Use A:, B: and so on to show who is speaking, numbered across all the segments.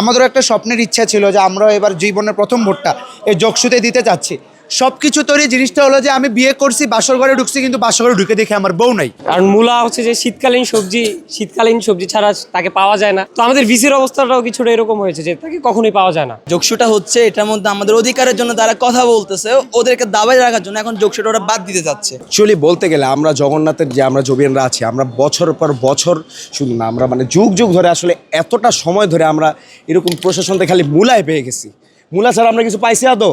A: আমাদেরও একটা স্বপ্নের ইচ্ছা ছিল যে আমরা এবার জীবনের প্রথম ভোটটা এই যোগসুতে দিতে চাচ্ছি। সব কিছু তৈরি, জিনিসটা হলো যে আমি বিয়ে করছি, বাসর ঘরে ঢুকছি, কিন্তু বাসর ঘরে ঢুকে দেখে আমার বউ নাই।
B: কারণ মূলা হচ্ছে যে শীতকালীন সবজি ছাড়া তাকে পাওয়া যায় না। তো আমাদের ভিসির অবস্থাটাও কিছুটা এরকম হয়েছে যে তাকে কখনোই পাওয়া যায় না।
C: যোগসুটা হচ্ছে এটার মধ্যে আমাদের অধিকারের জন্য তারা কথা বলতেছে, ওদেরকে দাবায় রাখার জন্য এখন যোগসুটা ওরা বাদ দিতে যাচ্ছে।
D: অ্যাকচুয়ালি বলতে গেলে আমরা জগন্নাথের যে আমরা জবিয়ানরা আছি, আমরা বছর পর বছর শুধু না, আমরা মানে যুগ যুগ ধরে আসলে এতটা সময় ধরে আমরা এরকম প্রশাসন থেকে খালি মূলায় পেয়ে গেছি। মূলা ছাড়া আমরা কিছু পাইছি আদৌ?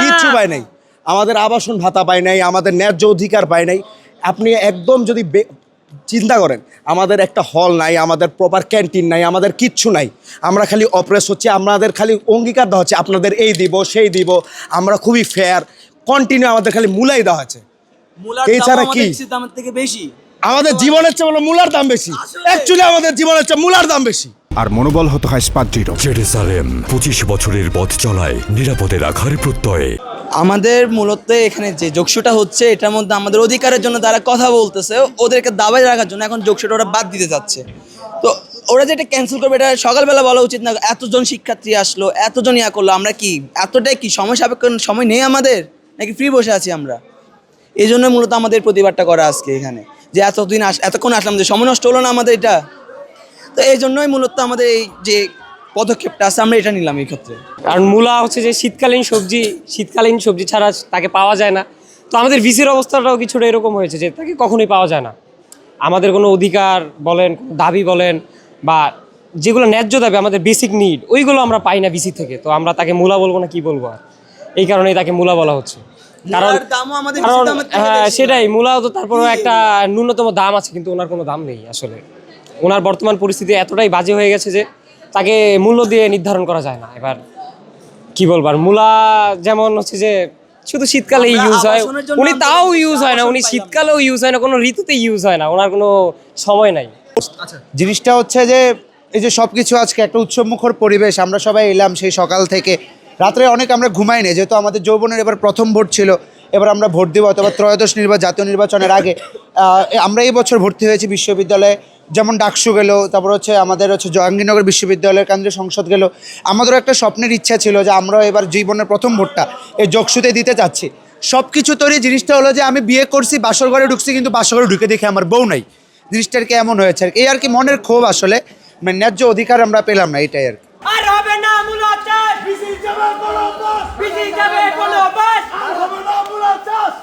D: কিচ্ছু পাই নাই। আমাদের আবাসন ভাতা পাই নাই, আমাদের ন্যায্য অধিকার পাই নাই। আপনি একদম যদি চিন্তা করেন, আমাদের একটা হল নাই, আমাদের প্রপার ক্যান্টিন নাই, আমাদের কিচ্ছু নাই। আমরা খালি অপ্রেস হচ্ছে, আমাদের খালি অঙ্গীকার দেওয়া হচ্ছে আপনাদের এই দিব সেই দিব, আমরা খুবই ফেয়ার, কন্টিনিউ আমাদের খালি মূলাই দেওয়া হচ্ছে। এছাড়া কি
C: দামের থেকে বেশি
D: আমাদের জীবনের চেয়ে বলো মূলার দাম বেশি। অ্যাকচুয়ালি আমাদের জীবনের চেয়ে মূলার দাম বেশি।
E: আর মনোবল হতে হয় স্পাট দৃঢ়।
F: জেরুজালেম 25 বছরের পথ চলায় নিরাপদে রাখার প্রত্যয়ে।
C: আমাদের মূলত এখানে যে যোগসুটা হচ্ছে এটার মধ্যে আমাদের অধিকারের জন্য তারা কথা বলতেছে, ওদেরকে দাবায় রাখার জন্য এখন যোগসুটা ওরা বাদ দিতে যাচ্ছে। তো ওরা যেটা ক্যান্সেল করবে এটা সকালবেলা বলা উচিত না। এতজন শিক্ষার্থী আসলো, এতজন ইয়া করলো, আমরা কি এতটাই কি সময় সাপেক্ষ সময় নেই আমাদের, নাকি ফ্রি বসে আছি আমরা? এই জন্য মূলত আমাদের প্রতিবাদটা করা আজকে এখানে, যে এতক্ষণ আসলাম, যে সময় নষ্ট হলো না আমাদের এটা। তো এই জন্যই মূলত আমাদের এই যে পদক্ষেপটা আছে আমরা এটা নিলাম এই ক্ষেত্রে।
B: কারণ মূলা হচ্ছে যে শীতকালীন সবজি ছাড়া তাকে পাওয়া যায় না। তো আমাদের ভিসির অবস্থাটাও কিছুটা এরকম হয়েছে যে তাকে কখনোই পাওয়া যায় না। আমাদের কোনো অধিকার বলেন, দাবি বলেন, বা যেগুলো ন্যায্য দাবি, আমাদের বেসিক নিড, ওইগুলো আমরা পাই না ভিসি থেকে। তো আমরা তাকে মূলা বলবো না কি বলবো, আর এই কারণেই তাকে মূলা বলা হচ্ছে। কারণ হ্যাঁ, সেটাই, মূলাও তো তারপরেও একটা ন্যূনতম দাম আছে, কিন্তু ওনার কোনো দাম নেই আসলে। ওনার বর্তমান পরিস্থিতি এতটাই বাজে হয়ে গেছে যে তাকে মূল্য দিয়ে নির্ধারণ করা যায় না। এবার কি বলবার, মূলা যেমন হচ্ছে যে শুধু শীতকালে ইউজ হয়, উনি তাও ইউজ হয় না, উনি শীতকালেও ইউজ হয় না, কোনো ঋতুতে ইউজ হয় না, ওনার কোনো সময় নাই।
A: জিনিসটা হচ্ছে যে এই যে সব কিছু আজকে একটা উৎসবমুখর পরিবেশ, আমরা সবাই এলাম সেই সকাল থেকে, রাত্রে অনেক আমরা ঘুমাই নেই, যেহেতু আমাদের যৌবনের এবার প্রথম ভোট ছিল। এবার আমরা ভোট দেবো অথবা ত্রয়োদশ জাতীয় নির্বাচনের আগে আমরা এই বছর ভর্তি হয়েছি বিশ্ববিদ্যালয়ে, যেমন ডাকসু গেল, তারপর হচ্ছে আমাদের হচ্ছে জাহাঙ্গীরনগর বিশ্ববিদ্যালয়ের কেন্দ্রীয় সংসদ গেল। আমাদেরও একটা স্বপ্নের ইচ্ছা ছিল যে আমরা এবার জীবনের প্রথম ভোটটা এই যোগসুতে দিতে চাচ্ছি। সব কিছু তৈরি, জিনিসটা হলো যে আমি বিয়ে করছি, বাসর ঘরে ঢুকছি, কিন্তু বাসর ঘরে ঢুকে দেখে আমার বউ নাই। জিনিসটার কি এমন হয়েছে এই আর কি, মনের ক্ষোভ আসলে, মানে ন্যায্য অধিকার আমরা পেলাম না, এটাই আর কি।
G: আর হবে না মূলা চাষ, বিসি যাবে কোনো বাস, বিসি যাবে কোনো বাস, আর হবে না মূলা চাষ।